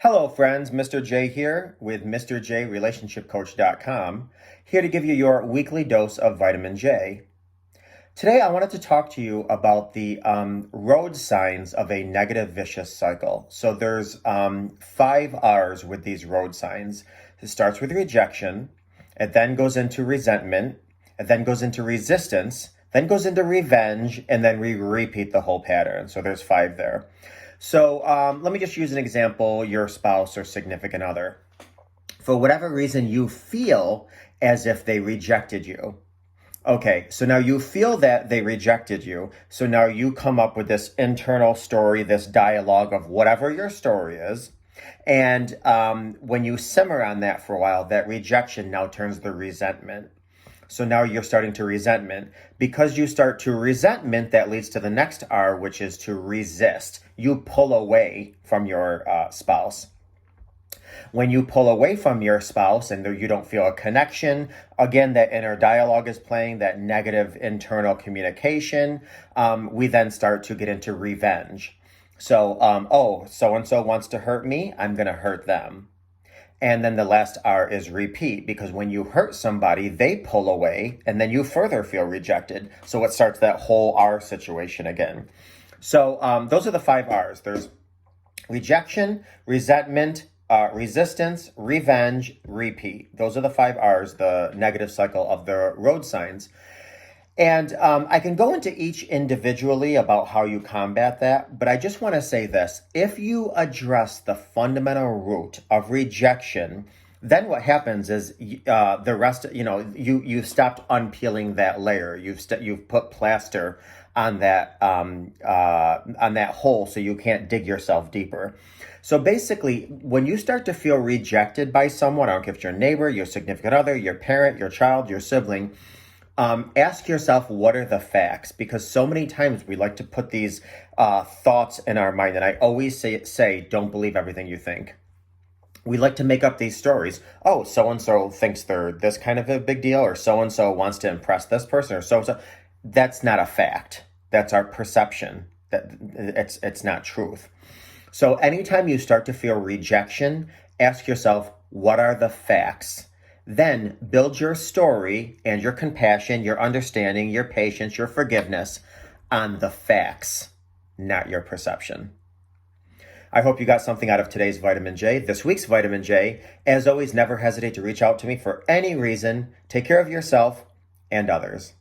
Hello, friends. Mr. J here with MrJRelationshipCoach.com, here to give you your weekly dose of vitamin J. Today, I wanted to talk to you about the road signs of a negative vicious cycle. So there's 5 R's with these road signs. It starts with rejection. It then goes into resentment. It then goes into resistance. Then goes into revenge, and then we repeat the whole pattern. So there's 5 there. So let me just use an example, your spouse or significant other. For whatever reason, you feel as if they rejected you. Okay, so now you feel that they rejected you. So now you come up with this internal story, this dialogue of whatever your story is. And when you simmer on that for a while, that rejection now turns to resentment. So now you're starting to resentment. Because you start to resentment, that leads to the next R, which is to resist. You pull away from your spouse. When you pull away from your spouse and you don't feel a connection, again, that inner dialogue is playing, that negative internal communication, we then start to get into revenge. So, so-and-so wants to hurt me, I'm going to hurt them. And then the last R is repeat, because when you hurt somebody, they pull away and then you further feel rejected. So it starts that whole R situation again. So those are the 5 R's. There's rejection, resentment, resistance, revenge, repeat. Those are the 5 R's, the negative cycle of the road signs. And I can go into each individually about how you combat that, but I just want to say this. If you address the fundamental root of rejection, then what happens is the rest, you've stopped unpeeling that layer. You've put plaster on that hole so you can't dig yourself deeper. So basically, when you start to feel rejected by someone, I don't care if it's your neighbor, your significant other, your parent, your child, your sibling, ask yourself, what are the facts? Because so many times we like to put these thoughts in our mind. And I always say, don't believe everything you think. We like to make up these stories. Oh, so-and-so thinks they're this kind of a big deal, or so-and-so wants to impress this person, or so-and-so. That's not a fact. That's our perception. It's not truth. So anytime you start to feel rejection, ask yourself, what are the facts? Then build your story and your compassion, your understanding, your patience, your forgiveness on the facts, not your perception. I hope you got something out of today's Vitamin J, this week's Vitamin J. As always, never hesitate to reach out to me for any reason. Take care of yourself and others.